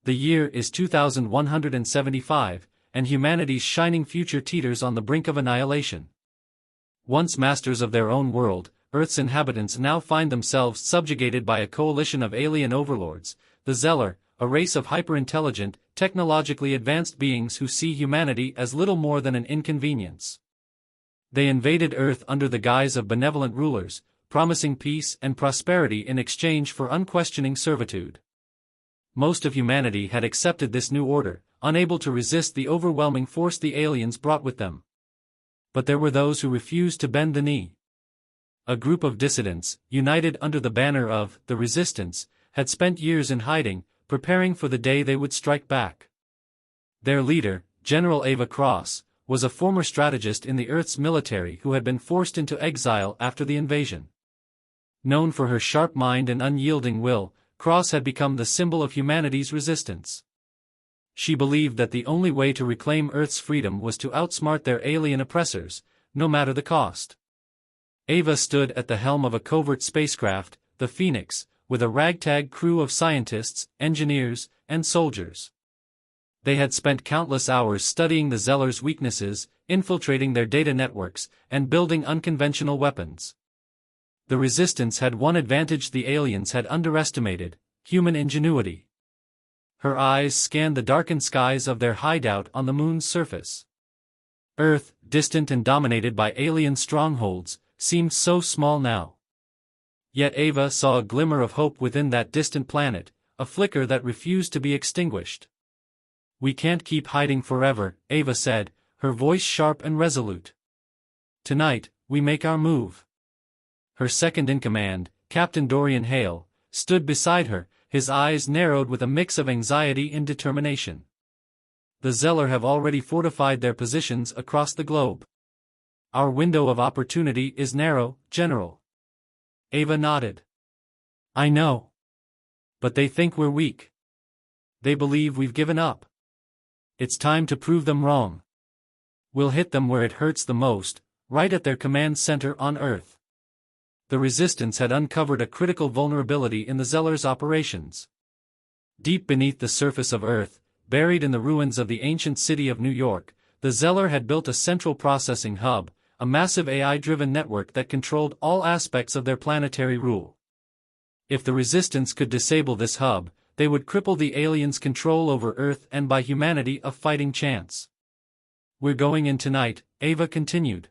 The year is 2175, and humanity's shining future teeters on the brink of annihilation. Once masters of their own world, Earth's inhabitants now find themselves subjugated by a coalition of alien overlords, the Zeller, a race of hyper-intelligent, technologically advanced beings who see humanity as little more than an inconvenience. They invaded Earth under the guise of benevolent rulers, promising peace and prosperity in exchange for unquestioning servitude. Most of humanity had accepted this new order, unable to resist the overwhelming force the aliens brought with them. But there were those who refused to bend the knee. A group of dissidents, united under the banner of the Resistance, had spent years in hiding, preparing for the day they would strike back. Their leader, General Ava Cross, was a former strategist in the Earth's military who had been forced into exile after the invasion. Known for her sharp mind and unyielding will, Cross had become the symbol of humanity's resistance. She believed that the only way to reclaim Earth's freedom was to outsmart their alien oppressors, no matter the cost. Ava stood at the helm of a covert spacecraft, the Phoenix, with a ragtag crew of scientists, engineers, and soldiers. They had spent countless hours studying the Zeller's weaknesses, infiltrating their data networks, and building unconventional weapons. The Resistance had one advantage the aliens had underestimated: human ingenuity. Her eyes scanned the darkened skies of their hideout on the moon's surface. Earth, distant and dominated by alien strongholds, seemed so small now. Yet Ava saw a glimmer of hope within that distant planet, a flicker that refused to be extinguished. "We can't keep hiding forever," Ava said, her voice sharp and resolute. "Tonight, we make our move." Her second-in-command, Captain Dorian Hale, stood beside her, his eyes narrowed with a mix of anxiety and determination. "The Zeller have already fortified their positions across the globe. Our window of opportunity is narrow, General." Ava nodded. "I know. But they think we're weak. They believe we've given up. It's time to prove them wrong. We'll hit them where it hurts the most, right at their command center on Earth." The Resistance had uncovered a critical vulnerability in the Zeller's operations. Deep beneath the surface of Earth, buried in the ruins of the ancient city of New York, the Zeller had built a central processing hub, a massive AI-driven network that controlled all aspects of their planetary rule. If the Resistance could disable this hub, they would cripple the aliens' control over Earth and buy humanity a fighting chance. "We're going in tonight," Ava continued.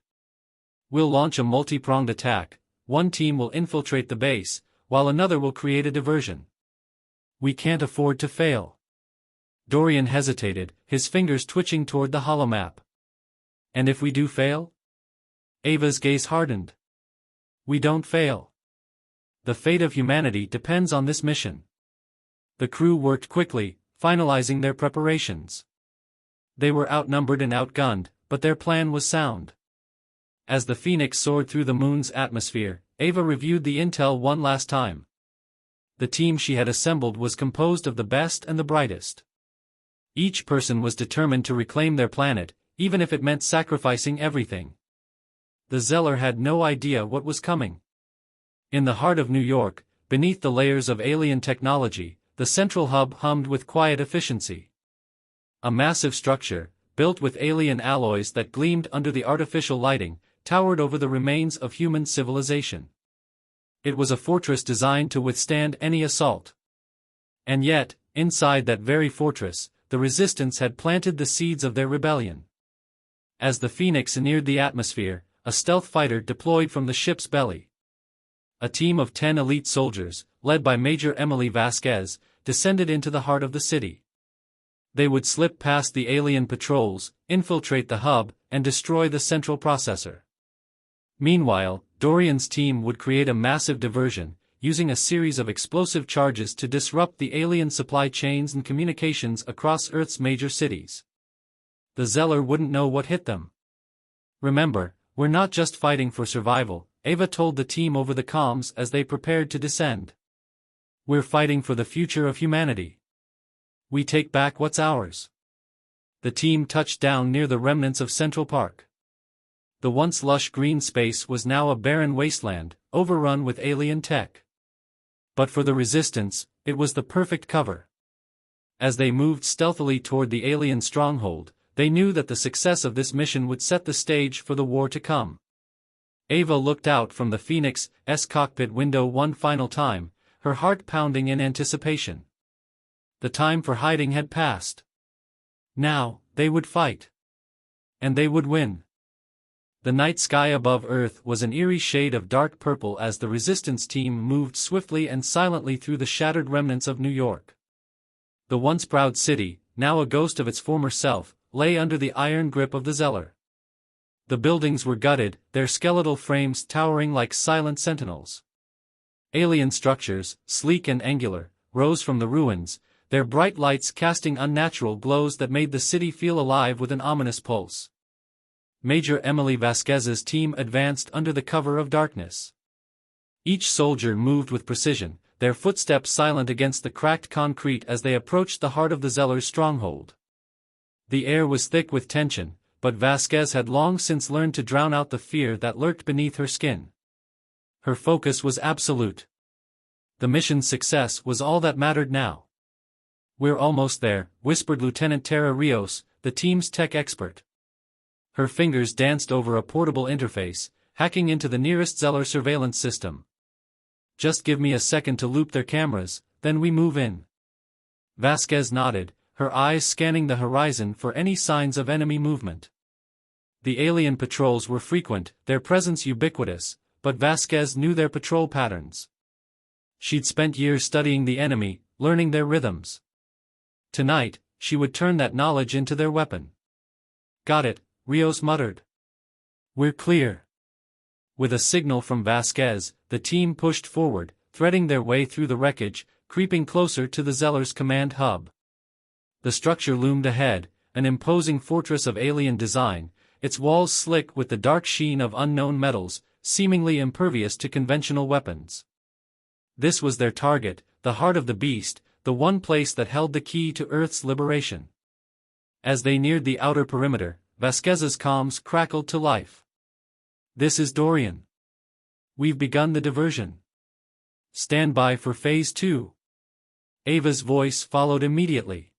"We'll launch a multi-pronged attack. One team will infiltrate the base, while another will create a diversion. We can't afford to fail." Dorian hesitated, his fingers twitching toward the holomap. "And if we do fail?" Ava's gaze hardened. "We don't fail. The fate of humanity depends on this mission." The crew worked quickly, finalizing their preparations. They were outnumbered and outgunned, but their plan was sound. As the Phoenix soared through the moon's atmosphere, Ava reviewed the intel one last time. The team she had assembled was composed of the best and the brightest. Each person was determined to reclaim their planet, even if it meant sacrificing everything. The Zeller had no idea what was coming. In the heart of New York, beneath the layers of alien technology, the central hub hummed with quiet efficiency. A massive structure, built with alien alloys that gleamed under the artificial lighting, towered over the remains of human civilization. It was a fortress designed to withstand any assault. And yet, inside that very fortress, the Resistance had planted the seeds of their rebellion. As the Phoenix neared the atmosphere, a stealth fighter deployed from the ship's belly. A team of 10 elite soldiers, led by Major Emily Vasquez, descended into the heart of the city. They would slip past the alien patrols, infiltrate the hub, and destroy the central processor. Meanwhile, Dorian's team would create a massive diversion, using a series of explosive charges to disrupt the alien supply chains and communications across Earth's major cities. The Zeller wouldn't know what hit them. "Remember, we're not just fighting for survival," Ava told the team over the comms as they prepared to descend. "We're fighting for the future of humanity. We take back what's ours." The team touched down near the remnants of Central Park. The once lush green space was now a barren wasteland, overrun with alien tech. But for the Resistance, it was the perfect cover. As they moved stealthily toward the alien stronghold, they knew that the success of this mission would set the stage for the war to come. Ava looked out from the Phoenix's cockpit window one final time, her heart pounding in anticipation. The time for hiding had passed. Now, they would fight. And they would win. The night sky above Earth was an eerie shade of dark purple as the resistance team moved swiftly and silently through the shattered remnants of New York. The once proud city, now a ghost of its former self, lay under the iron grip of the Zeller. The buildings were gutted, their skeletal frames towering like silent sentinels. Alien structures, sleek and angular, rose from the ruins, their bright lights casting unnatural glows that made the city feel alive with an ominous pulse. Major Emily Vasquez's team advanced under the cover of darkness. Each soldier moved with precision, their footsteps silent against the cracked concrete as they approached the heart of the Zeller's stronghold. The air was thick with tension, but Vasquez had long since learned to drown out the fear that lurked beneath her skin. Her focus was absolute. The mission's success was all that mattered now. "We're almost there," whispered Lieutenant Tara Rios, the team's tech expert. Her fingers danced over a portable interface, hacking into the nearest Zeller surveillance system. "Just give me a second to loop their cameras, then we move in." Vasquez nodded, her eyes scanning the horizon for any signs of enemy movement. The alien patrols were frequent, their presence ubiquitous, but Vasquez knew their patrol patterns. She'd spent years studying the enemy, learning their rhythms. Tonight, she would turn that knowledge into their weapon. "Got it," Rios muttered. "We're clear." With a signal from Vasquez, the team pushed forward, threading their way through the wreckage, creeping closer to the Zeller's command hub. The structure loomed ahead, an imposing fortress of alien design, its walls slick with the dark sheen of unknown metals, seemingly impervious to conventional weapons. This was their target, the heart of the beast, the one place that held the key to Earth's liberation. As they neared the outer perimeter, Vasquez's comms crackled to life. "This is Dorian. We've begun the diversion. Stand by for Phase 2. Ava's voice followed immediately.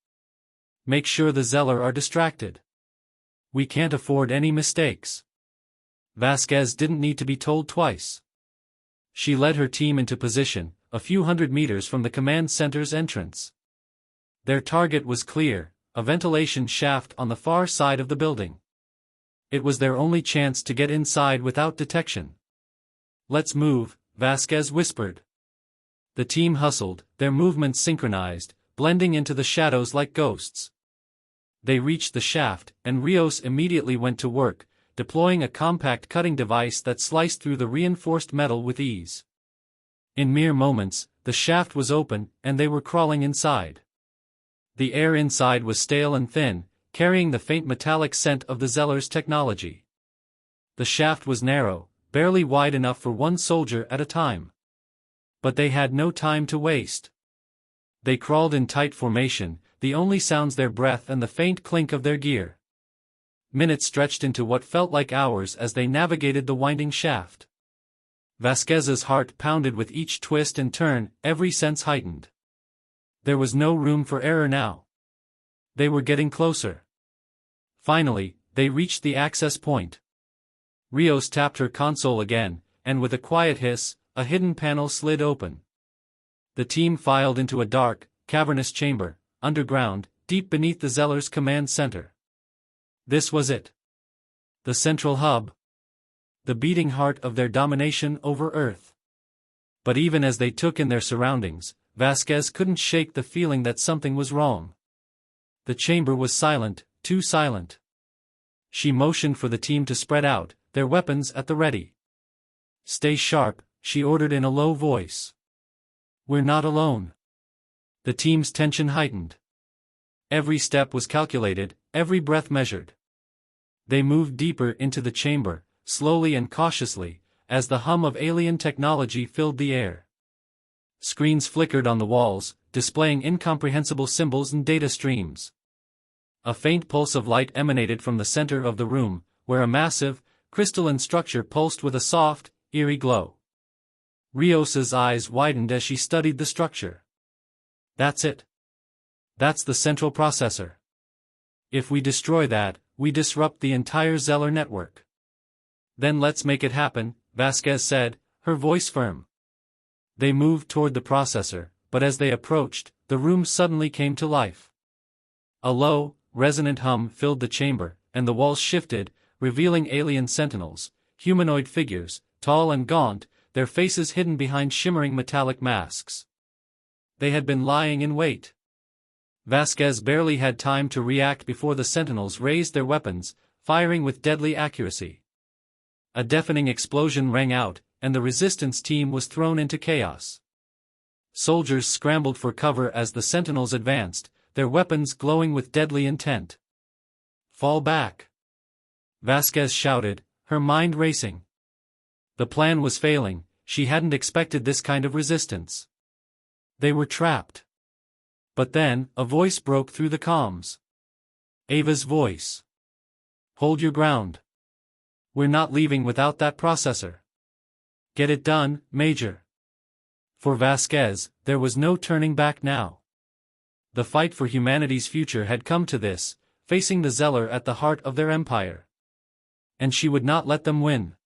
"Make sure the Zeller are distracted. We can't afford any mistakes." Vasquez didn't need to be told twice. She led her team into position, a few hundred meters from the command center's entrance. Their target was clear, a ventilation shaft on the far side of the building. It was their only chance to get inside without detection. "Let's move," Vasquez whispered. The team hustled, their movements synchronized, blending into the shadows like ghosts. They reached the shaft, and Rios immediately went to work, deploying a compact cutting device that sliced through the reinforced metal with ease. In mere moments, the shaft was open, and they were crawling inside. The air inside was stale and thin, carrying the faint metallic scent of the Zeller's technology. The shaft was narrow, barely wide enough for one soldier at a time. But they had no time to waste. They crawled in tight formation, the only sounds their breath and the faint clink of their gear. Minutes stretched into what felt like hours as they navigated the winding shaft. Vasquez's heart pounded with each twist and turn, every sense heightened. There was no room for error now. They were getting closer. Finally, they reached the access point. Rios tapped her console again, and with a quiet hiss, a hidden panel slid open. The team filed into a dark, cavernous chamber, underground, deep beneath the Zeller's command center. This was it. The central hub. The beating heart of their domination over Earth. But even as they took in their surroundings, Vasquez couldn't shake the feeling that something was wrong. The chamber was silent, too silent. She motioned for the team to spread out, their weapons at the ready. "Stay sharp," she ordered in a low voice. "We're not alone." The team's tension heightened. Every step was calculated, every breath measured. They moved deeper into the chamber, slowly and cautiously, as the hum of alien technology filled the air. Screens flickered on the walls, displaying incomprehensible symbols and data streams. A faint pulse of light emanated from the center of the room, where a massive, crystalline structure pulsed with a soft, eerie glow. Rios's eyes widened as she studied the structure. "That's it. That's the central processor. If we destroy that, we disrupt the entire Zeller network. Then let's make it happen, Vasquez said, her voice firm. They moved toward the processor, but as they approached, the room suddenly came to life. A low, resonant hum filled the chamber, and the walls shifted, revealing alien sentinels, humanoid figures, tall and gaunt, their faces hidden behind shimmering metallic masks. They had been lying in wait. Vasquez barely had time to react before the sentinels raised their weapons, firing with deadly accuracy. A deafening explosion rang out, and the resistance team was thrown into chaos. Soldiers scrambled for cover as the sentinels advanced, their weapons glowing with deadly intent. "Fall back!" Vasquez shouted, her mind racing. The plan was failing, she hadn't expected this kind of resistance. They were trapped. But then, a voice broke through the comms. Ava's voice. "Hold your ground. We're not leaving without that processor. Get it done, Major." For Vasquez, there was no turning back now. The fight for humanity's future had come to this, facing the Zeller at the heart of their empire. And she would not let them win.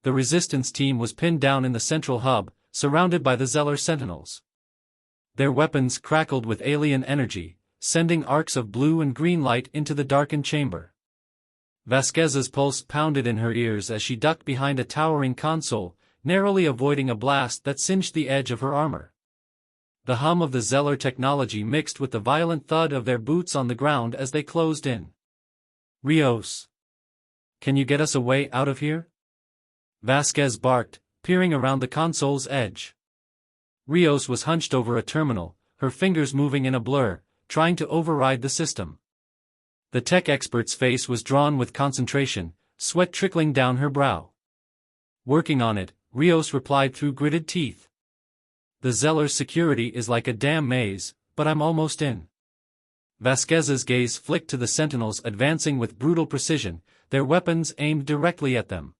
The resistance team was pinned down in the central hub, surrounded by the Zeller sentinels. Their weapons crackled with alien energy, sending arcs of blue and green light into the darkened chamber. Vasquez's pulse pounded in her ears as she ducked behind a towering console, narrowly avoiding a blast that singed the edge of her armor. The hum of the Zeller technology mixed with the violent thud of their boots on the ground as they closed in. "Rios! Can you get us a way out of here?" Vasquez barked, peering around the console's edge. Rios was hunched over a terminal, her fingers moving in a blur, trying to override the system. The tech expert's face was drawn with concentration, sweat trickling down her brow. "Working on it," Rios replied through gritted teeth. "The Zeller's security is like a damn maze, but I'm almost in." Vasquez's gaze flicked to the sentinels advancing with brutal precision, their weapons aimed directly at them.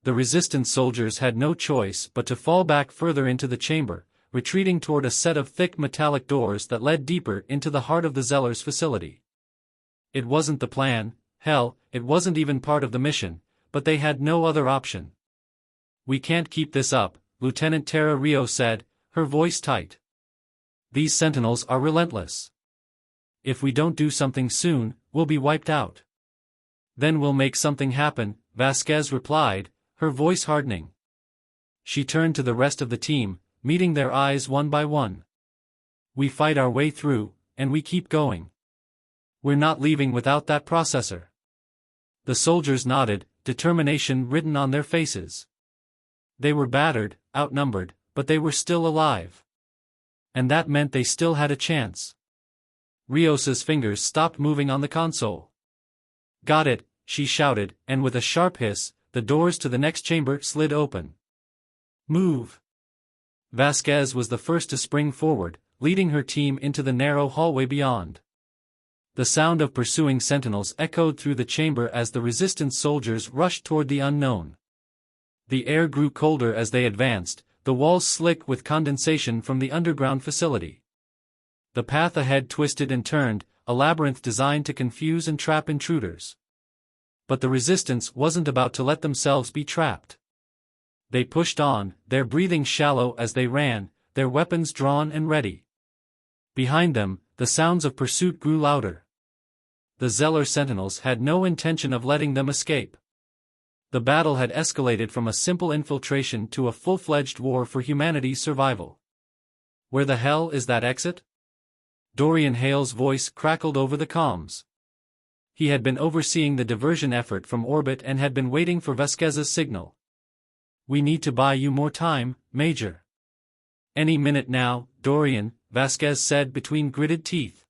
The resistance soldiers had no choice but to fall back further into the chamber, retreating toward a set of thick metallic doors that led deeper into the heart of the Zeller's facility. It wasn't the plan, hell, it wasn't even part of the mission, but they had no other option. "We can't keep this up," Lieutenant Tara Rios said, her voice tight. "These sentinels are relentless. If we don't do something soon, we'll be wiped out." "Then we'll make something happen," Vasquez replied, her voice hardening. She turned to the rest of the team, meeting their eyes one by one. "We fight our way through, and we keep going. We're not leaving without that processor." The soldiers nodded, determination written on their faces. They were battered, outnumbered, but they were still alive. And that meant they still had a chance. Rios's fingers stopped moving on the console. "Got it," she shouted, and with a sharp hiss, the doors to the next chamber slid open. "Move!" Vasquez was the first to spring forward, leading her team into the narrow hallway beyond. The sound of pursuing sentinels echoed through the chamber as the resistance soldiers rushed toward the unknown. The air grew colder as they advanced, the walls slick with condensation from the underground facility. The path ahead twisted and turned, a labyrinth designed to confuse and trap intruders. But the resistance wasn't about to let themselves be trapped. They pushed on, their breathing shallow as they ran, their weapons drawn and ready. Behind them, the sounds of pursuit grew louder. The Zeller sentinels had no intention of letting them escape. The battle had escalated from a simple infiltration to a full-fledged war for humanity's survival. "Where the hell is that exit?" Dorian Hale's voice crackled over the comms. He had been overseeing the diversion effort from orbit and had been waiting for Vasquez's signal. "We need to buy you more time, Major." "Any minute now, Dorian," Vasquez said between gritted teeth.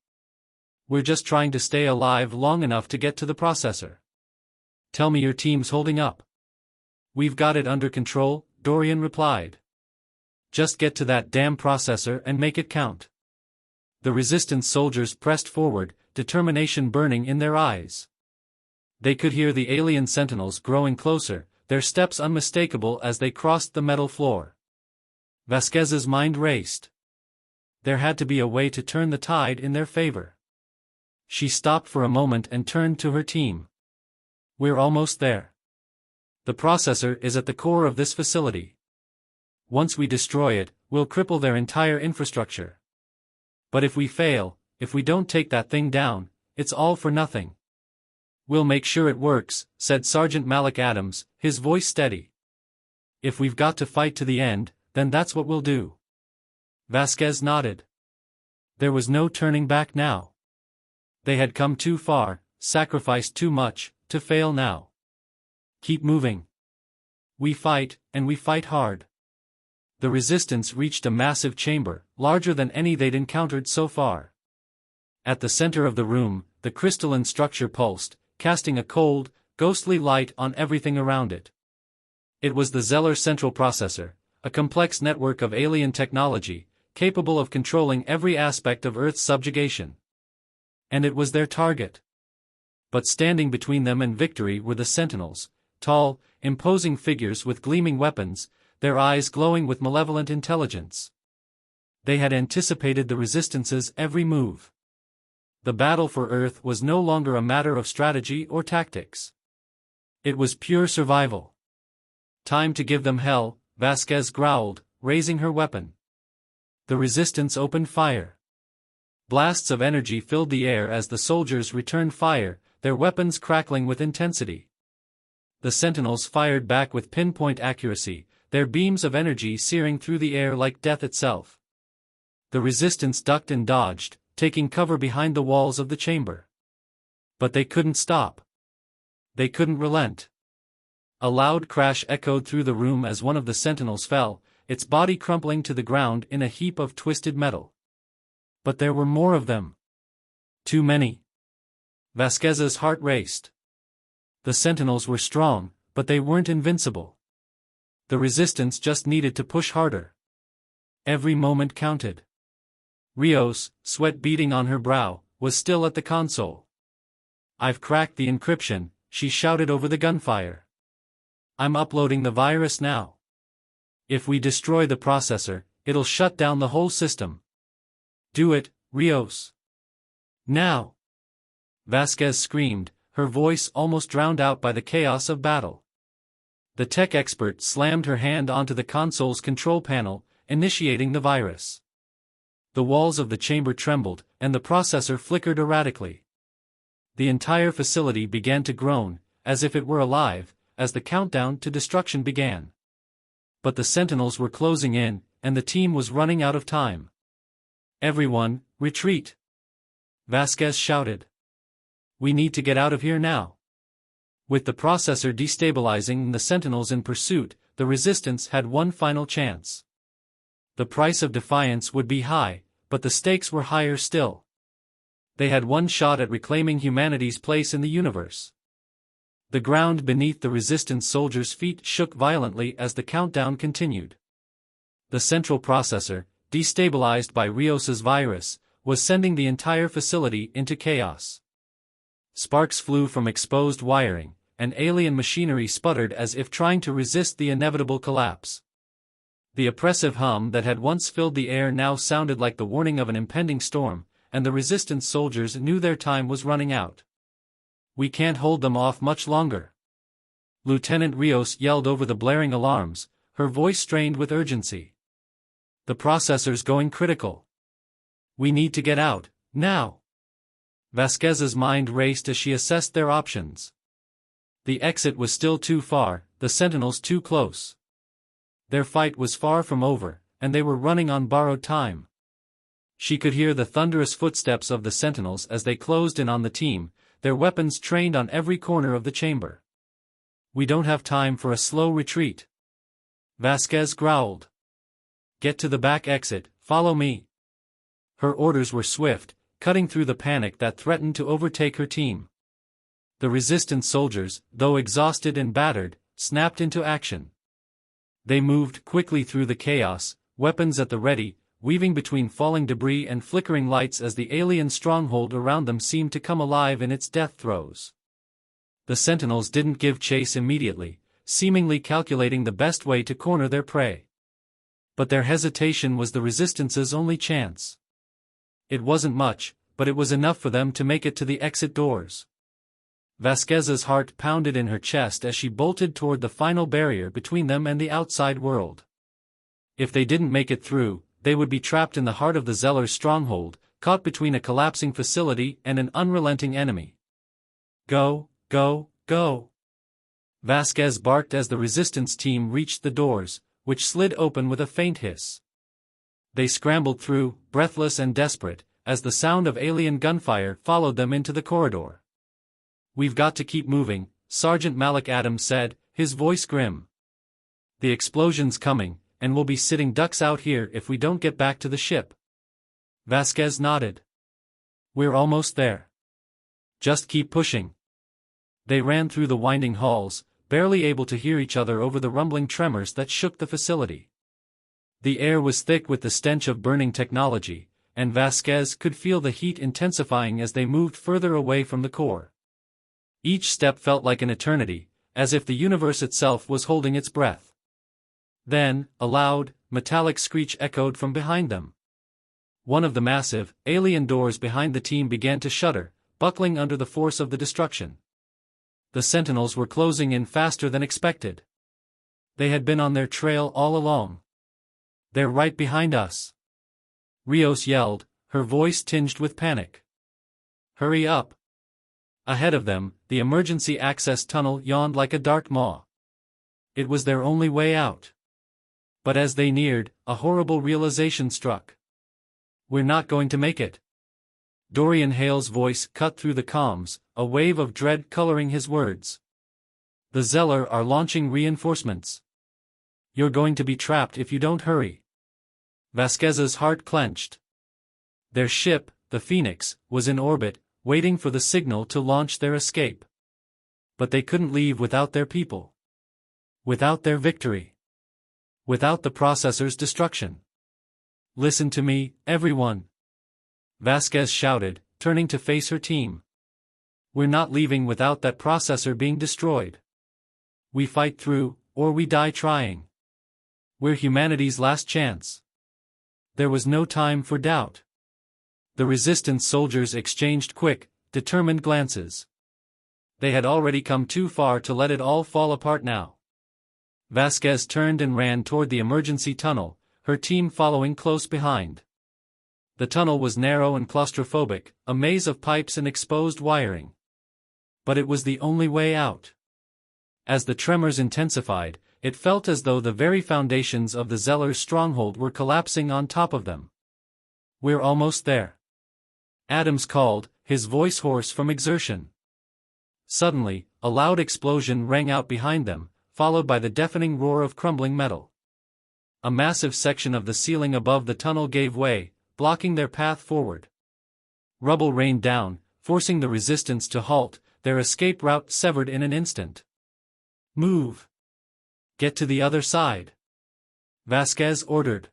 "We're just trying to stay alive long enough to get to the processor." "Tell me your team's holding up." "We've got it under control," Dorian replied. "Just get to that damn processor and make it count." The resistance soldiers pressed forward, determination burning in their eyes. They could hear the alien sentinels growing closer, their steps unmistakable as they crossed the metal floor. Vasquez's mind raced. there had to be a way to turn the tide in their favor. She stopped for a moment and turned to her team. We're almost there. The processor is at the core of this facility. Once we destroy it, we'll cripple their entire infrastructure. But if we fail, if we don't take that thing down, it's all for nothing. We'll make sure it works, said Sergeant Malik Adams, his voice steady. If we've got to fight to the end, then that's what we'll do. Vasquez nodded. There was no turning back now. They had come too far, sacrificed too much, to fail now. Keep moving. We fight, and we fight hard. The resistance reached a massive chamber, larger than any they'd encountered so far. At the center of the room, the crystalline structure pulsed, casting a cold, ghostly light on everything around it. It was the Zeller Central Processor, a complex network of alien technology, capable of controlling every aspect of Earth's subjugation. And it was their target. But standing between them and victory were the Sentinels, tall, imposing figures with gleaming weapons, their eyes glowing with malevolent intelligence. They had anticipated the Resistance's every move. The battle for Earth was no longer a matter of strategy or tactics. It was pure survival. Time to give them hell, Vasquez growled, raising her weapon. The Resistance opened fire. Blasts of energy filled the air as the soldiers returned fire, their weapons crackling with intensity. The Sentinels fired back with pinpoint accuracy, their beams of energy searing through the air like death itself. The Resistance ducked and dodged, taking cover behind the walls of the chamber. But they couldn't stop. They couldn't relent. A loud crash echoed through the room as one of the Sentinels fell, its body crumpling to the ground in a heap of twisted metal. But there were more of them. Too many. Vasquez's heart raced. The Sentinels were strong, but they weren't invincible. The Resistance just needed to push harder. Every moment counted. Rios, sweat beading on her brow, was still at the console. I've cracked the encryption, she shouted over the gunfire. I'm uploading the virus now. If we destroy the processor, it'll shut down the whole system. Do it, Rios. Now! Vasquez screamed, her voice almost drowned out by the chaos of battle. The tech expert slammed her hand onto the console's control panel, initiating the virus. The walls of the chamber trembled, and the processor flickered erratically. The entire facility began to groan, as if it were alive, as the countdown to destruction began. But the Sentinels were closing in, and the team was running out of time. Everyone, retreat! Vasquez shouted. We need to get out of here now. With the processor destabilizing and the Sentinels in pursuit, the Resistance had one final chance. The price of Defiance would be high, but the stakes were higher still. They had one shot at reclaiming humanity's place in the universe. The ground beneath the Resistance soldiers' feet shook violently as the countdown continued. The central processor, destabilized by Rios's virus, was sending the entire facility into chaos. Sparks flew from exposed wiring, and alien machinery sputtered as if trying to resist the inevitable collapse. The oppressive hum that had once filled the air now sounded like the warning of an impending storm, and the Resistance soldiers knew their time was running out. We can't hold them off much longer. Lieutenant Rios yelled over the blaring alarms, her voice strained with urgency. The processor's going critical. We need to get out, now. Vasquez's mind raced as she assessed their options. The exit was still too far, the Sentinels too close. Their fight was far from over, and they were running on borrowed time. She could hear the thunderous footsteps of the Sentinels as they closed in on the team, their weapons trained on every corner of the chamber. We don't have time for a slow retreat. Vasquez growled. Get to the back exit, follow me. Her orders were swift, cutting through the panic that threatened to overtake her team. The Resistance soldiers, though exhausted and battered, snapped into action. They moved quickly through the chaos, weapons at the ready, weaving between falling debris and flickering lights as the alien stronghold around them seemed to come alive in its death throes. The Sentinels didn't give chase immediately, seemingly calculating the best way to corner their prey. But their hesitation was the Resistance's only chance. It wasn't much, but it was enough for them to make it to the exit doors. Vasquez's heart pounded in her chest as she bolted toward the final barrier between them and the outside world. If they didn't make it through, they would be trapped in the heart of the Zeller's stronghold, caught between a collapsing facility and an unrelenting enemy. Go, go, go! Vasquez barked as the Resistance team reached the doors, which slid open with a faint hiss. They scrambled through, breathless and desperate, as the sound of alien gunfire followed them into the corridor. "We've got to keep moving," Sergeant Malik Adams said, his voice grim. "The explosion's coming, and we'll be sitting ducks out here if we don't get back to the ship." Vasquez nodded. "We're almost there. Just keep pushing." They ran through the winding halls, barely able to hear each other over the rumbling tremors that shook the facility. The air was thick with the stench of burning technology, and Vasquez could feel the heat intensifying as they moved further away from the core. Each step felt like an eternity, as if the universe itself was holding its breath. Then, a loud, metallic screech echoed from behind them. One of the massive, alien doors behind the team began to shudder, buckling under the force of the destruction. The Sentinels were closing in faster than expected. They had been on their trail all along. "They're right behind us," Rios yelled, her voice tinged with panic. "Hurry up." Ahead of them, the emergency access tunnel yawned like a dark maw. It was their only way out. But as they neared, a horrible realization struck. "We're not going to make it." Dorian Hale's voice cut through the comms, a wave of dread coloring his words. "The Zeller are launching reinforcements. You're going to be trapped if you don't hurry." Vasquez's heart clenched. Their ship, the Phoenix, was in orbit, waiting for the signal to launch their escape. But they couldn't leave without their people. Without their victory. Without the processor's destruction. "Listen to me, everyone," Vasquez shouted, turning to face her team. "We're not leaving without that processor being destroyed. We fight through, or we die trying. We're humanity's last chance." There was no time for doubt. The Resistance soldiers exchanged quick, determined glances. They had already come too far to let it all fall apart now. Vasquez turned and ran toward the emergency tunnel, her team following close behind. The tunnel was narrow and claustrophobic, a maze of pipes and exposed wiring. But it was the only way out. As the tremors intensified, it felt as though the very foundations of the Zeller's stronghold were collapsing on top of them. "We're almost there," Adams called, his voice hoarse from exertion. Suddenly, a loud explosion rang out behind them, followed by the deafening roar of crumbling metal. A massive section of the ceiling above the tunnel gave way, blocking their path forward. Rubble rained down, forcing the Resistance to halt, their escape route severed in an instant. "Move! Get to the other side," Vasquez ordered.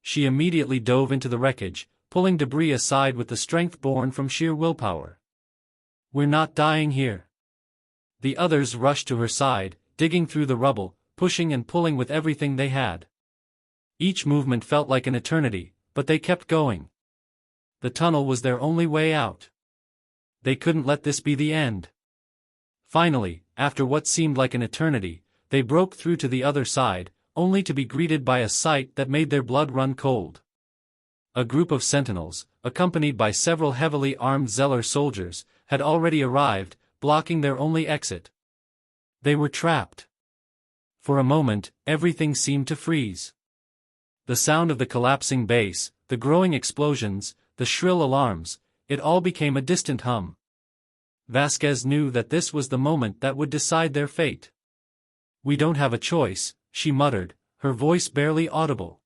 She immediately dove into the wreckage, pulling debris aside with the strength born from sheer willpower. "We're not dying here." The others rushed to her side, digging through the rubble, pushing and pulling with everything they had. Each movement felt like an eternity, but they kept going. The tunnel was their only way out. They couldn't let this be the end. Finally, after what seemed like an eternity, they broke through to the other side, only to be greeted by a sight that made their blood run cold. A group of Sentinels, accompanied by several heavily armed Zeller soldiers, had already arrived, blocking their only exit. They were trapped. For a moment, everything seemed to freeze. The sound of the collapsing base, the growing explosions, the shrill alarms, it all became a distant hum. Vasquez knew that this was the moment that would decide their fate. "We don't have a choice," she muttered, her voice barely audible.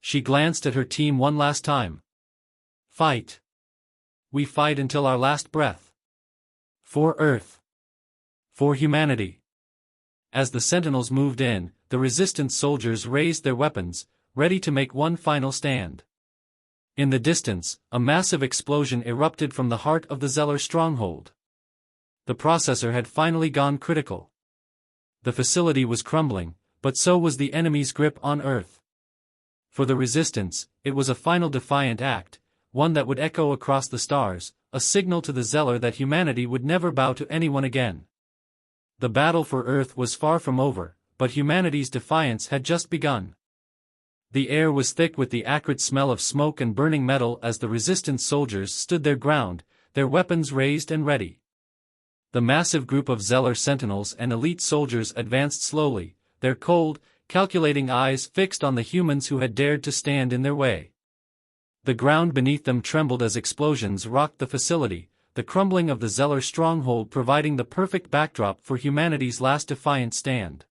She glanced at her team one last time. "Fight. We fight until our last breath. For Earth. For humanity." As the Sentinels moved in, the Resistance soldiers raised their weapons, ready to make one final stand. In the distance, a massive explosion erupted from the heart of the Zeller stronghold. The processor had finally gone critical. The facility was crumbling, but so was the enemy's grip on Earth. For the Resistance, it was a final defiant act, one that would echo across the stars, a signal to the Zealor that humanity would never bow to anyone again. The battle for Earth was far from over, but humanity's defiance had just begun. The air was thick with the acrid smell of smoke and burning metal as the Resistance soldiers stood their ground, their weapons raised and ready. The massive group of Zealor sentinels and elite soldiers advanced slowly, their cold, calculating eyes fixed on the humans who had dared to stand in their way. The ground beneath them trembled as explosions rocked the facility, the crumbling of the Zealor stronghold providing the perfect backdrop for humanity's last defiant stand.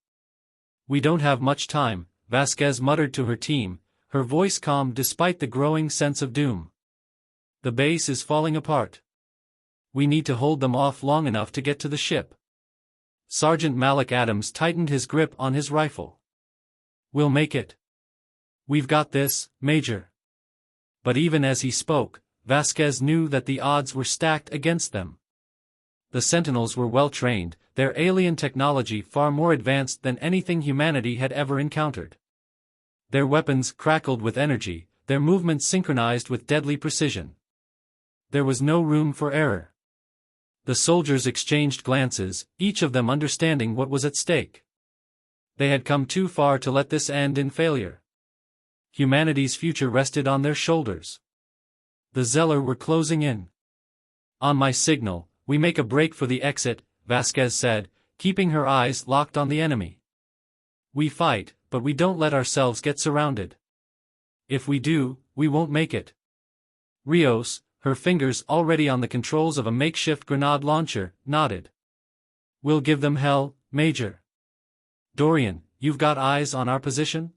"We don't have much time," Vasquez muttered to her team, her voice calm despite the growing sense of doom. "The base is falling apart. We need to hold them off long enough to get to the ship." Sergeant Malik Adams tightened his grip on his rifle. "We'll make it. We've got this, Major." But even as he spoke, Vasquez knew that the odds were stacked against them. The Sentinels were well trained, their alien technology far more advanced than anything humanity had ever encountered. Their weapons crackled with energy, their movements synchronized with deadly precision. There was no room for error. The soldiers exchanged glances, each of them understanding what was at stake. They had come too far to let this end in failure. Humanity's future rested on their shoulders. The Zealor were closing in. "On my signal, we make a break for the exit," Vasquez said, keeping her eyes locked on the enemy. "We fight, but we don't let ourselves get surrounded. If we do, we won't make it." Rios, her fingers already on the controls of a makeshift grenade launcher, nodded. "We'll give them hell, Major." "Dorian, you've got eyes on our position?"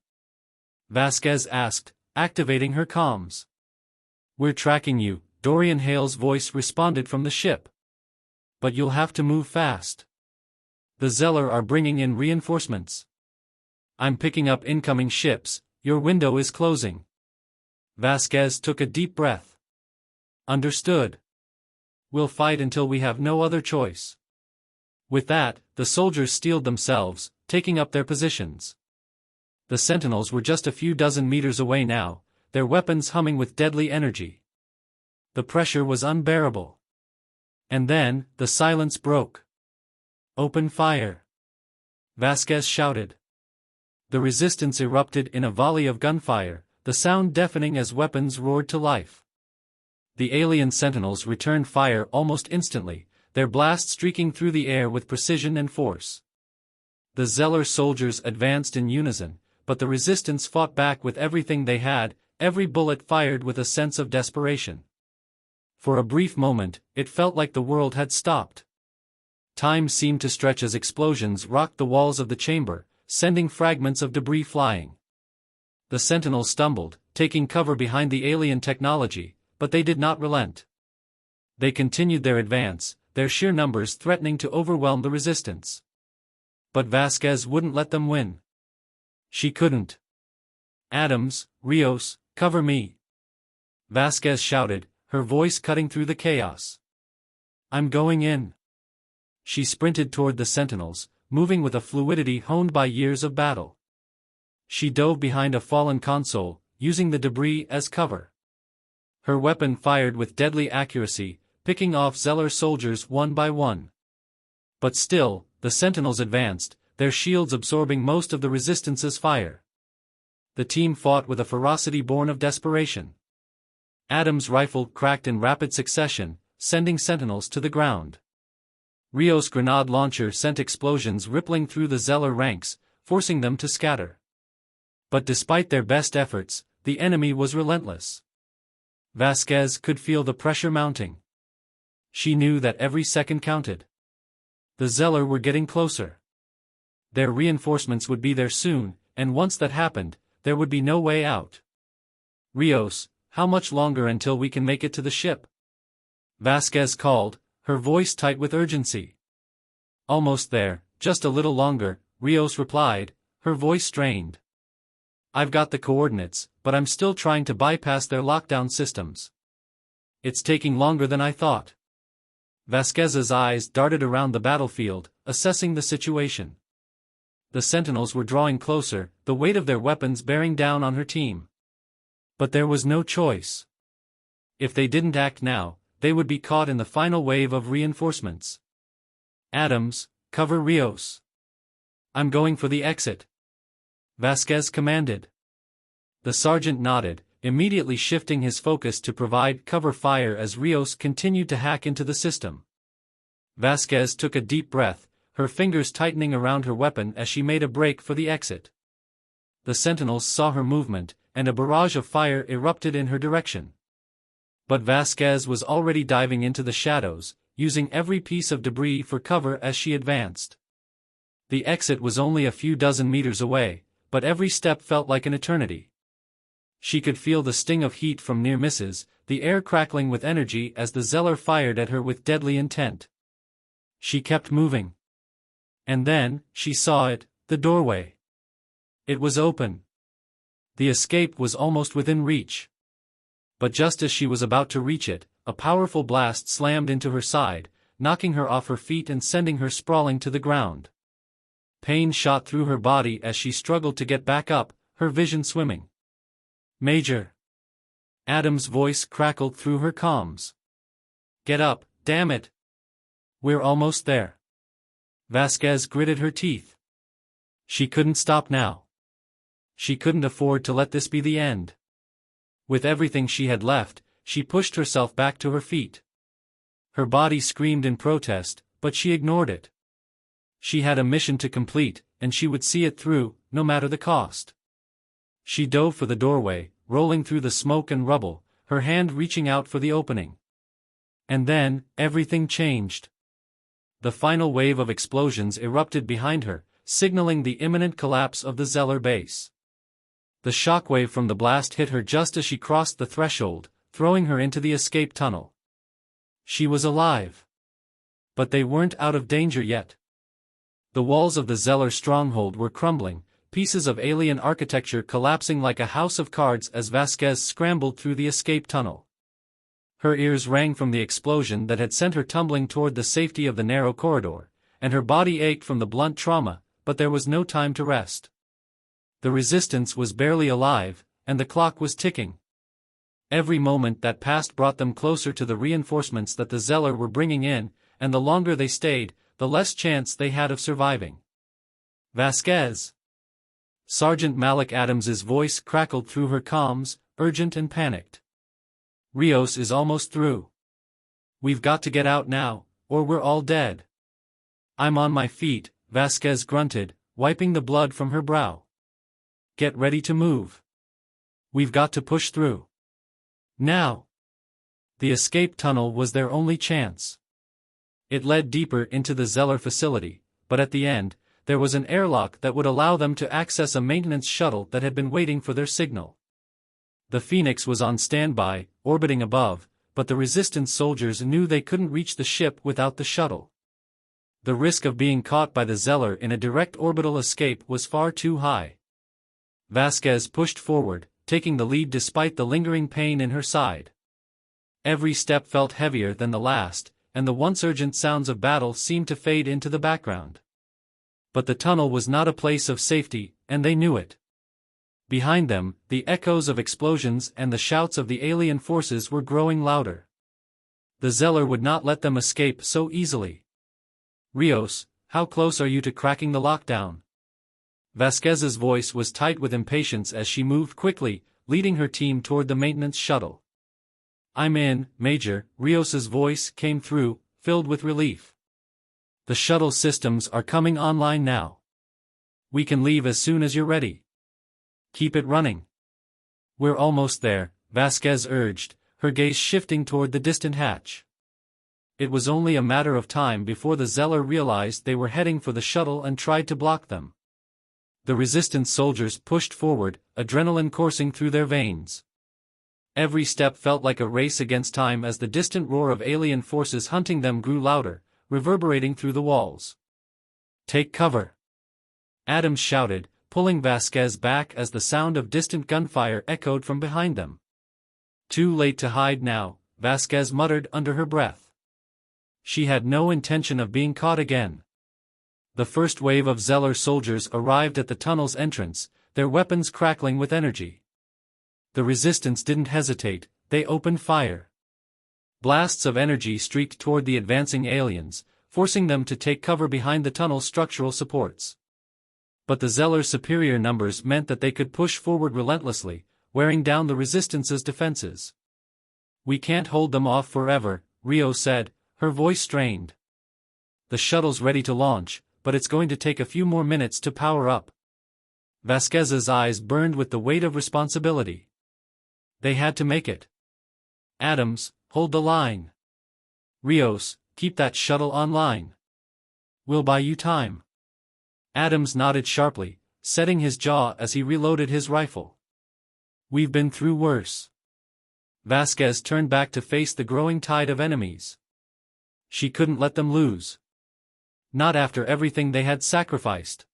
Vasquez asked, activating her comms. "We're tracking you," Dorian Hale's voice responded from the ship. "But you'll have to move fast. The Zealor are bringing in reinforcements." "I'm picking up incoming ships, your window is closing." Vasquez took a deep breath. "Understood. We'll fight until we have no other choice." With that, the soldiers steeled themselves, taking up their positions. The Sentinels were just a few dozen meters away now, their weapons humming with deadly energy. The pressure was unbearable. And then, the silence broke. "Open fire!" Vasquez shouted. The Resistance erupted in a volley of gunfire, the sound deafening as weapons roared to life. The alien Sentinels returned fire almost instantly, their blasts streaking through the air with precision and force. The Zealor soldiers advanced in unison, but the Resistance fought back with everything they had, every bullet fired with a sense of desperation. For a brief moment, it felt like the world had stopped. Time seemed to stretch as explosions rocked the walls of the chamber, sending fragments of debris flying. The Sentinels stumbled, taking cover behind the alien technology, but they did not relent. They continued their advance, their sheer numbers threatening to overwhelm the Resistance. But Vasquez wouldn't let them win. She couldn't. "Adams, Rios, cover me!" Vasquez shouted, her voice cutting through the chaos. "I'm going in." She sprinted toward the Sentinels, moving with a fluidity honed by years of battle. She dove behind a fallen console, using the debris as cover. Her weapon fired with deadly accuracy, picking off Zealor soldiers one by one. But still, the Sentinels advanced, their shields absorbing most of the Resistance's fire. The team fought with a ferocity born of desperation. Adams' rifle cracked in rapid succession, sending Sentinels to the ground. Rios' grenade launcher sent explosions rippling through the Zealor ranks, forcing them to scatter. But despite their best efforts, the enemy was relentless. Vasquez could feel the pressure mounting. She knew that every second counted. The Zealor were getting closer. Their reinforcements would be there soon, and once that happened, there would be no way out. "Rios, how much longer until we can make it to the ship?" Vasquez called, her voice tight with urgency. "Almost there, just a little longer," Rios replied, her voice strained. "I've got the coordinates, but I'm still trying to bypass their lockdown systems. It's taking longer than I thought." Vasquez's eyes darted around the battlefield, assessing the situation. The Sentinels were drawing closer, the weight of their weapons bearing down on her team. But there was no choice. If they didn't act now, they would be caught in the final wave of reinforcements. Adams, cover Rios. I'm going for the exit, Vasquez commanded. The sergeant nodded, immediately shifting his focus to provide cover fire as Rios continued to hack into the system. Vasquez took a deep breath, her fingers tightening around her weapon as she made a break for the exit. The sentinels saw her movement, and a barrage of fire erupted in her direction. But Vasquez was already diving into the shadows, using every piece of debris for cover as she advanced. The exit was only a few dozen meters away, but every step felt like an eternity. She could feel the sting of heat from near misses, the air crackling with energy as the Zeller fired at her with deadly intent. She kept moving. And then, she saw it, the doorway. It was open. The escape was almost within reach. But just as she was about to reach it, a powerful blast slammed into her side, knocking her off her feet and sending her sprawling to the ground. Pain shot through her body as she struggled to get back up, her vision swimming. Major. Adam's voice crackled through her comms. Get up, damn it. We're almost there. Vasquez gritted her teeth. She couldn't stop now. She couldn't afford to let this be the end. With everything she had left, she pushed herself back to her feet. Her body screamed in protest, but she ignored it. She had a mission to complete, and she would see it through, no matter the cost. She dove for the doorway, rolling through the smoke and rubble, her hand reaching out for the opening. And then, everything changed. The final wave of explosions erupted behind her, signaling the imminent collapse of the Zeller base. The shockwave from the blast hit her just as she crossed the threshold, throwing her into the escape tunnel. She was alive. But they weren't out of danger yet. The walls of the Zeller stronghold were crumbling, pieces of alien architecture collapsing like a house of cards as Vasquez scrambled through the escape tunnel. Her ears rang from the explosion that had sent her tumbling toward the safety of the narrow corridor, and her body ached from the blunt trauma, but there was no time to rest. The resistance was barely alive, and the clock was ticking. Every moment that passed brought them closer to the reinforcements that the Zeller were bringing in, and the longer they stayed, the less chance they had of surviving. Vasquez. Sergeant Malik Adams's voice crackled through her comms, urgent and panicked. Rios is almost through. We've got to get out now, or we're all dead. I'm on my feet, Vasquez grunted, wiping the blood from her brow. Get ready to move. We've got to push through. Now. The escape tunnel was their only chance. It led deeper into the Zeller facility, but at the end, there was an airlock that would allow them to access a maintenance shuttle that had been waiting for their signal. The Phoenix was on standby, orbiting above, but the Resistance soldiers knew they couldn't reach the ship without the shuttle. The risk of being caught by the Zeller in a direct orbital escape was far too high. Vasquez pushed forward, taking the lead despite the lingering pain in her side. Every step felt heavier than the last, and the once urgent sounds of battle seemed to fade into the background. But the tunnel was not a place of safety, and they knew it. Behind them, the echoes of explosions and the shouts of the alien forces were growing louder. The Zeller would not let them escape so easily. Rios, how close are you to cracking the lockdown? Vasquez's voice was tight with impatience as she moved quickly, leading her team toward the maintenance shuttle. I'm in, Major, Rios's voice came through, filled with relief. The shuttle systems are coming online now. We can leave as soon as you're ready. Keep it running. We're almost there, Vasquez urged, her gaze shifting toward the distant hatch. It was only a matter of time before the Zeller realized they were heading for the shuttle and tried to block them. The Resistance soldiers pushed forward, adrenaline coursing through their veins. Every step felt like a race against time as the distant roar of alien forces hunting them grew louder, reverberating through the walls. Take cover! Adams shouted, pulling Vasquez back as the sound of distant gunfire echoed from behind them. Too late to hide now, Vasquez muttered under her breath. She had no intention of being caught again. The first wave of Zeller soldiers arrived at the tunnel's entrance, their weapons crackling with energy. The resistance didn't hesitate, they opened fire. Blasts of energy streaked toward the advancing aliens, forcing them to take cover behind the tunnel's structural supports. But the Zeller's superior numbers meant that they could push forward relentlessly, wearing down the resistance's defenses. "We can't hold them off forever," Rio said, her voice strained. "The shuttle's ready to launch, but it's going to take a few more minutes to power up." Vasquez's eyes burned with the weight of responsibility. They had to make it. "Adams, hold the line. Rios, keep that shuttle online. We'll buy you time." Adams nodded sharply, setting his jaw as he reloaded his rifle. "We've been through worse." Vasquez turned back to face the growing tide of enemies. She couldn't let them lose. Not after everything they had sacrificed.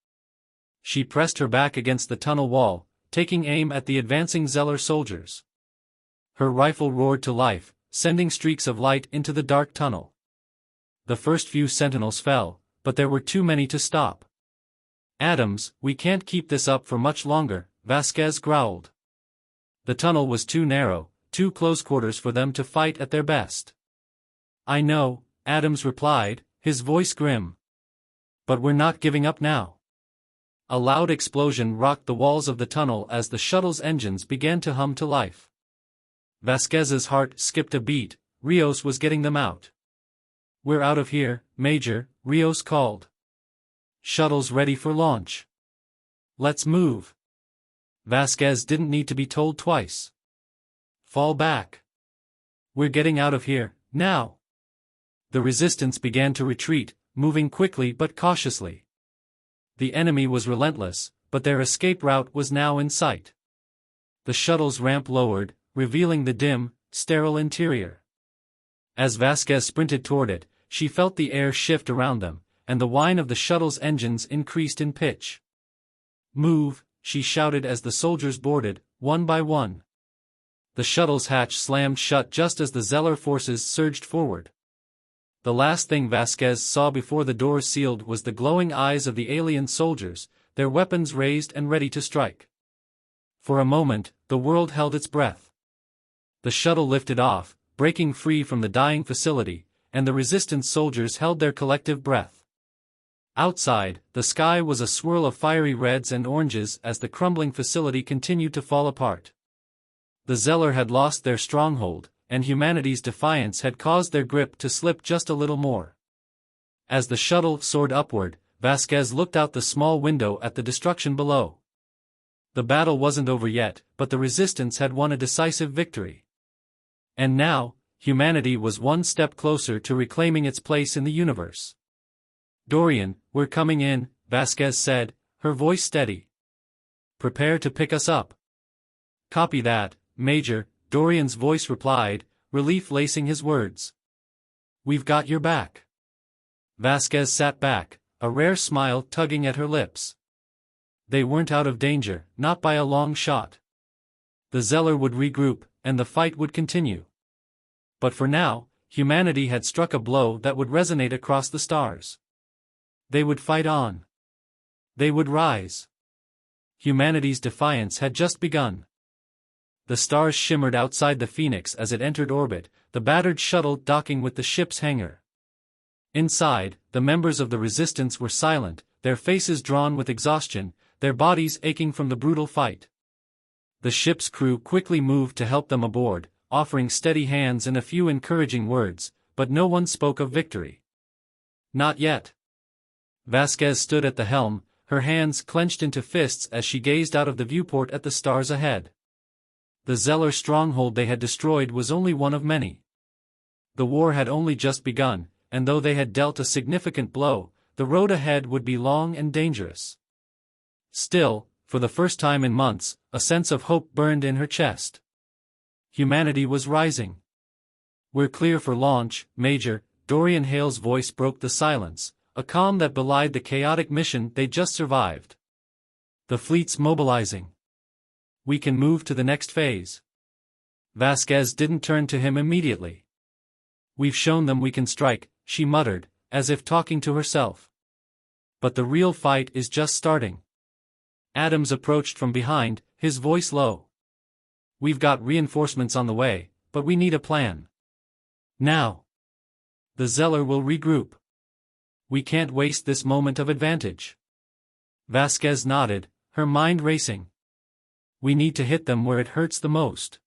She pressed her back against the tunnel wall, taking aim at the advancing Zeller soldiers. Her rifle roared to life, sending streaks of light into the dark tunnel. The first few sentinels fell, but there were too many to stop. "Adams, we can't keep this up for much longer," Vasquez growled. The tunnel was too narrow, too close quarters for them to fight at their best. "I know," Adams replied, his voice grim. "But we're not giving up now." A loud explosion rocked the walls of the tunnel as the shuttle's engines began to hum to life. Vasquez's heart skipped a beat. Rios was getting them out. "We're out of here, Major," Rios called. "Shuttle's ready for launch. Let's move." Vasquez didn't need to be told twice. "Fall back. We're getting out of here, now." The resistance began to retreat, moving quickly but cautiously. The enemy was relentless, but their escape route was now in sight. The shuttle's ramp lowered, revealing the dim, sterile interior. As Vasquez sprinted toward it, she felt the air shift around them, and the whine of the shuttle's engines increased in pitch. "Move," she shouted as the soldiers boarded, one by one. The shuttle's hatch slammed shut just as the Zeller forces surged forward. The last thing Vasquez saw before the doors sealed was the glowing eyes of the alien soldiers, their weapons raised and ready to strike. For a moment, the world held its breath. The shuttle lifted off, breaking free from the dying facility, and the resistance soldiers held their collective breath. Outside, the sky was a swirl of fiery reds and oranges as the crumbling facility continued to fall apart. The Zeller had lost their stronghold, and humanity's defiance had caused their grip to slip just a little more. As the shuttle soared upward, Vasquez looked out the small window at the destruction below. The battle wasn't over yet, but the resistance had won a decisive victory. And now, humanity was one step closer to reclaiming its place in the universe. "Dorian, we're coming in," Vasquez said, her voice steady. "Prepare to pick us up." "Copy that, Major," Dorian's voice replied, relief lacing his words. "We've got your back." Vasquez sat back, a rare smile tugging at her lips. They weren't out of danger, not by a long shot. The Zeller would regroup, and the fight would continue. But for now, humanity had struck a blow that would resonate across the stars. They would fight on. They would rise. Humanity's defiance had just begun. The stars shimmered outside the Phoenix as it entered orbit, the battered shuttle docking with the ship's hangar. Inside, the members of the resistance were silent, their faces drawn with exhaustion, their bodies aching from the brutal fight. The ship's crew quickly moved to help them aboard, offering steady hands and a few encouraging words, but no one spoke of victory. Not yet. Vasquez stood at the helm, her hands clenched into fists as she gazed out of the viewport at the stars ahead. The Zeller stronghold they had destroyed was only one of many. The war had only just begun, and though they had dealt a significant blow, the road ahead would be long and dangerous. Still, for the first time in months, a sense of hope burned in her chest. Humanity was rising. "We're clear for launch, Major," Dorian Hale's voice broke the silence, a calm that belied the chaotic mission they'd just survived. "The fleet's mobilizing. We can move to the next phase." Vasquez didn't turn to him immediately. "We've shown them we can strike," she muttered, as if talking to herself. "But the real fight is just starting." Adams approached from behind, his voice low. We've got reinforcements on the way, but we need a plan. Now. The Zeller will regroup. We can't waste this moment of advantage. Vasquez nodded, her mind racing. We need to hit them where it hurts the most.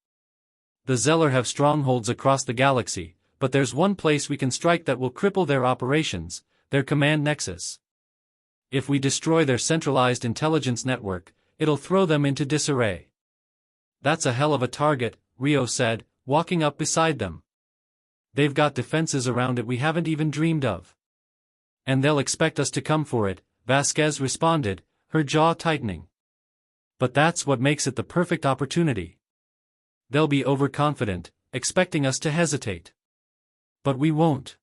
The Zeller have strongholds across the galaxy, but there's one place we can strike that will cripple their operations, their command nexus. If we destroy their centralized intelligence network, it'll throw them into disarray. That's a hell of a target, Rio said, walking up beside them. They've got defenses around it we haven't even dreamed of. And they'll expect us to come for it, Vasquez responded, her jaw tightening. But that's what makes it the perfect opportunity. They'll be overconfident, expecting us to hesitate. But we won't.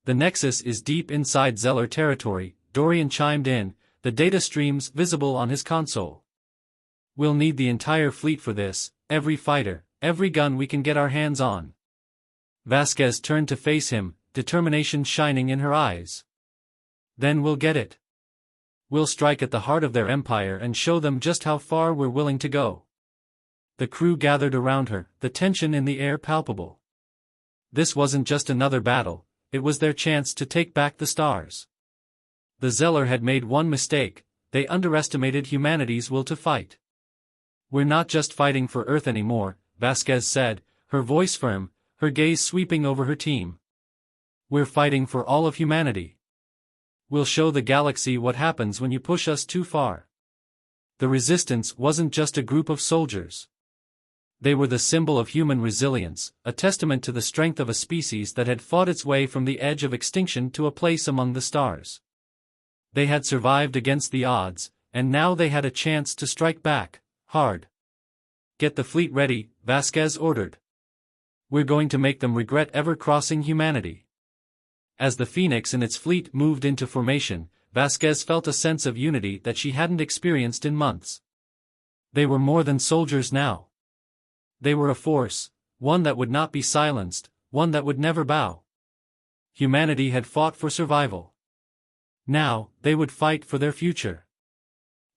The Nexus is deep inside Zeller territory, Dorian chimed in, the data streams visible on his console. We'll need the entire fleet for this, every fighter, every gun we can get our hands on. Vasquez turned to face him, determination shining in her eyes. Then we'll get it. We'll strike at the heart of their empire and show them just how far we're willing to go. The crew gathered around her, the tension in the air palpable. This wasn't just another battle, it was their chance to take back the stars. The Zeller had made one mistake, they underestimated humanity's will to fight. We're not just fighting for Earth anymore, Vasquez said, her voice firm, her gaze sweeping over her team. We're fighting for all of humanity. We'll show the galaxy what happens when you push us too far. The resistance wasn't just a group of soldiers. They were the symbol of human resilience, a testament to the strength of a species that had fought its way from the edge of extinction to a place among the stars. They had survived against the odds, and now they had a chance to strike back, hard. Get the fleet ready, Vasquez ordered. We're going to make them regret ever crossing humanity. As the Phoenix and its fleet moved into formation, Vasquez felt a sense of unity that she hadn't experienced in months. They were more than soldiers now. They were a force, one that would not be silenced, one that would never bow. Humanity had fought for survival. Now, they would fight for their future.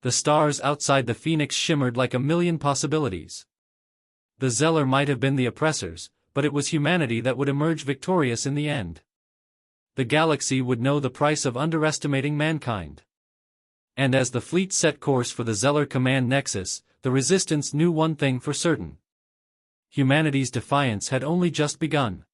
The stars outside the Phoenix shimmered like a million possibilities. The Zeller might have been the oppressors, but it was humanity that would emerge victorious in the end. The galaxy would know the price of underestimating mankind. And as the fleet set course for the Zeller command nexus, the Resistance knew one thing for certain. Humanity's defiance had only just begun.